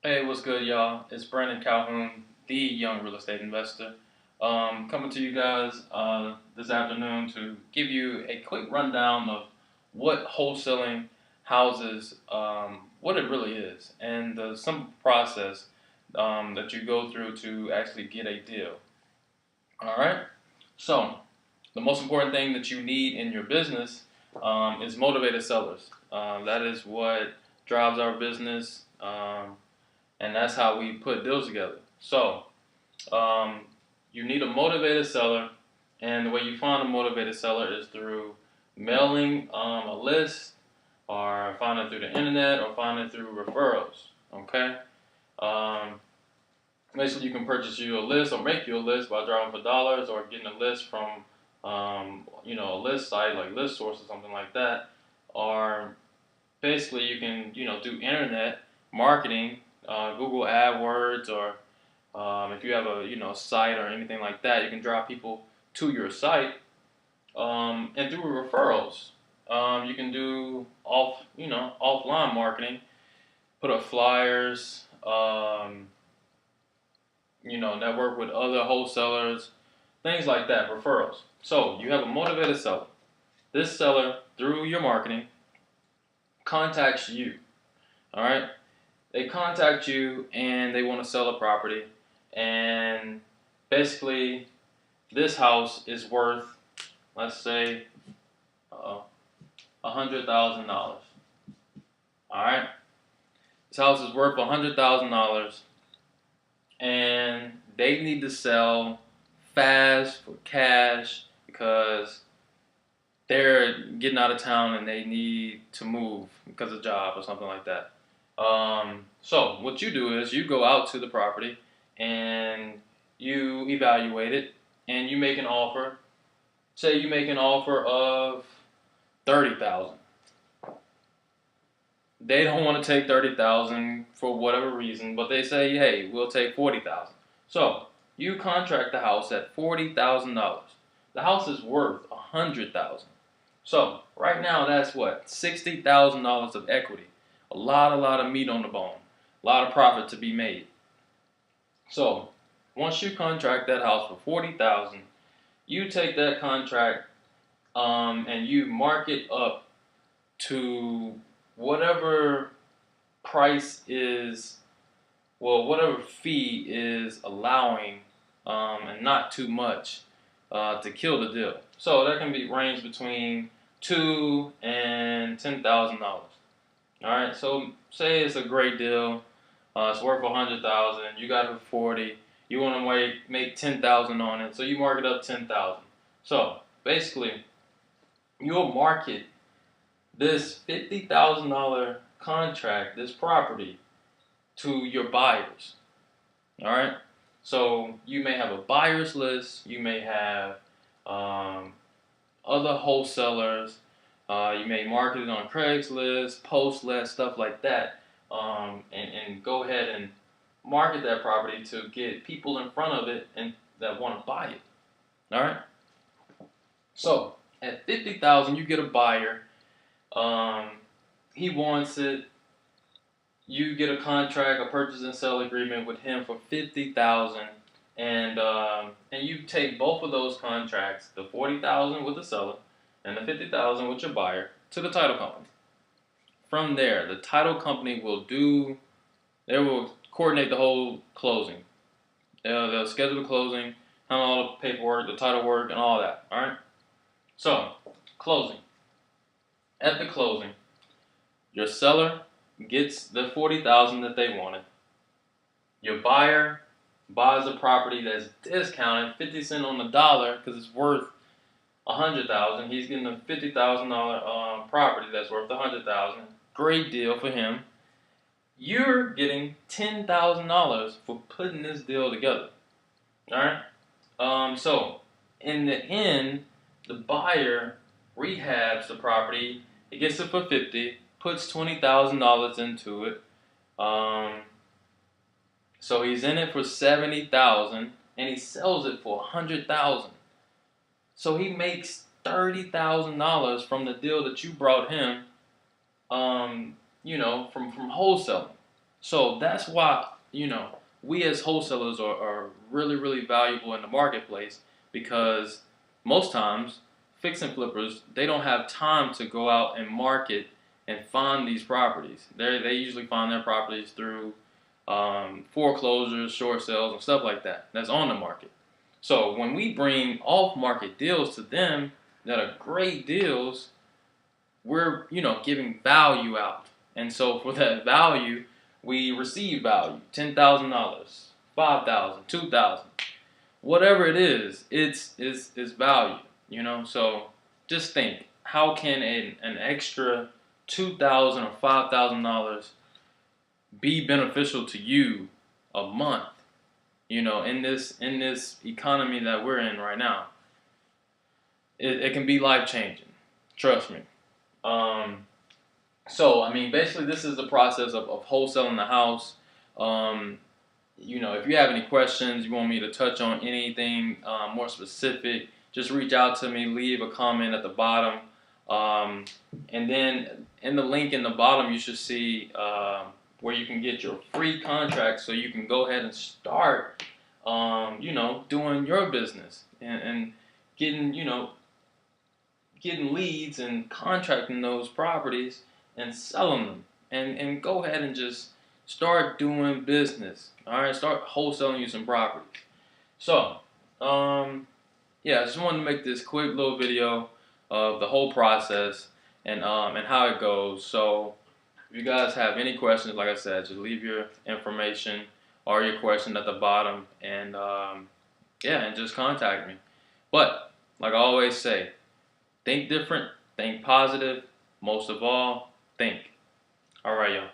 Hey, what's good, y'all? It's Brandon Calhoun, the young real estate investor, coming to you guys this afternoon to give you a quick rundown of what wholesaling houses, what it really is, and the simple process that you go through to actually get a deal. All right. So, the most important thing that you need in your business is motivated sellers. That is what drives our business. And that's how we put deals together. So, um, you need a motivated seller, and the way you find a motivated seller is through mailing a list, or find it through the internet, or find it through referrals. Okay. Um, Basically, you can purchase you a list or make you a list by driving for dollars, or getting a list from a list site like List Source or something like that. Or basically, you can do internet marketing, Google AdWords, or if you have a site or anything like that, you can drive people to your site, and through referrals. You can do offline marketing, put up flyers, network with other wholesalers, things like that, referrals. So you have a motivated seller. This seller, through your marketing, contacts you. All right, they contact you and they want to sell a property, and basically this house is worth, let's say, $100,000. All right, this house is worth $100,000, and they need to sell fast for cash because they're getting out of town and they need to move because of job or something like that. So what you do is you go out to the property and you evaluate it and you make an offer. Say you make an offer of 30,000. They don't want to take 30,000 for whatever reason, but they say, hey, we'll take 40,000. So you contract the house at $40,000. The house is worth 100,000. So right now, that's what, $60,000 of equity. A lot of meat on the bone. A lot of profit to be made. So once you contract that house for 40,000, you take that contract, and you mark it up to whatever price is, well, whatever fee is allowing, and not too much to kill the deal. So that can be range between $2,000 and $10,000. All right, so say it's a great deal, it's worth 100,000. You got it for 40. You want to make 10,000 on it, so you mark it up 10,000. So basically, you'll market this $50,000 contract, this property, to your buyers. All right. So you may have a buyer's list. You may have um, other wholesalers. You may market it on Craigslist, Postlet, stuff like that, and go ahead and market that property to get people in front of it and that want to buy it. All right. So at 50,000, you get a buyer. Um, he wants it. You get a contract, a purchase and sale agreement with him for 50,000, and you take both of those contracts, the 40,000 with the seller and the 50,000 with your buyer, to the title company. From there, the title company they will coordinate the whole closing. They'll schedule the closing, handle all the paperwork, the title work, and all that. All right. So, closing. At the closing, your seller gets the 40,000 that they wanted. Your buyer buys a property that's discounted 50 cents on the dollar because it's worth 100,000. He's getting a $50,000 property that's worth 100,000. Great deal for him. You're getting $10,000 for putting this deal together. All right. So in the end, the buyer rehabs the property. He gets it for 50, puts $20,000 into it. Um, so he's in it for 70,000, and he sells it for 100,000. So he makes $30,000 from the deal that you brought him. From wholesaling. So that's why, we as wholesalers are really, really valuable in the marketplace, because most times fix and flippers, they don't have time to go out and market and find these properties. They usually find their properties through foreclosures, short sales, and stuff like that that's on the market. So when we bring off-market deals to them that are great deals, we're giving value out, and so for that value, we receive value. $10,000, 5,000, 2,000, whatever it is, it's value. So just think, how can an extra $2,000 or $5,000 be beneficial to you a month? In this economy that we're in right now, it can be life changing. Trust me. So, I mean, basically, this is the process of wholesaling the house. If you have any questions, you want me to touch on anything more specific, just reach out to me, leave a comment at the bottom. And then in the link in the bottom, you should see where you can get your free contract, so you can go ahead and start, doing your business and getting, getting leads and contracting those properties and selling them, and go ahead and just start doing business. All right, start wholesaling you some properties. So, yeah, I just wanted to make this quick little video of the whole process and how it goes. So, if you guys have any questions, like I said, just leave your information or your question at the bottom, and yeah, and just contact me. But like I always say, think different, think positive, most of all, think. All right, y'all.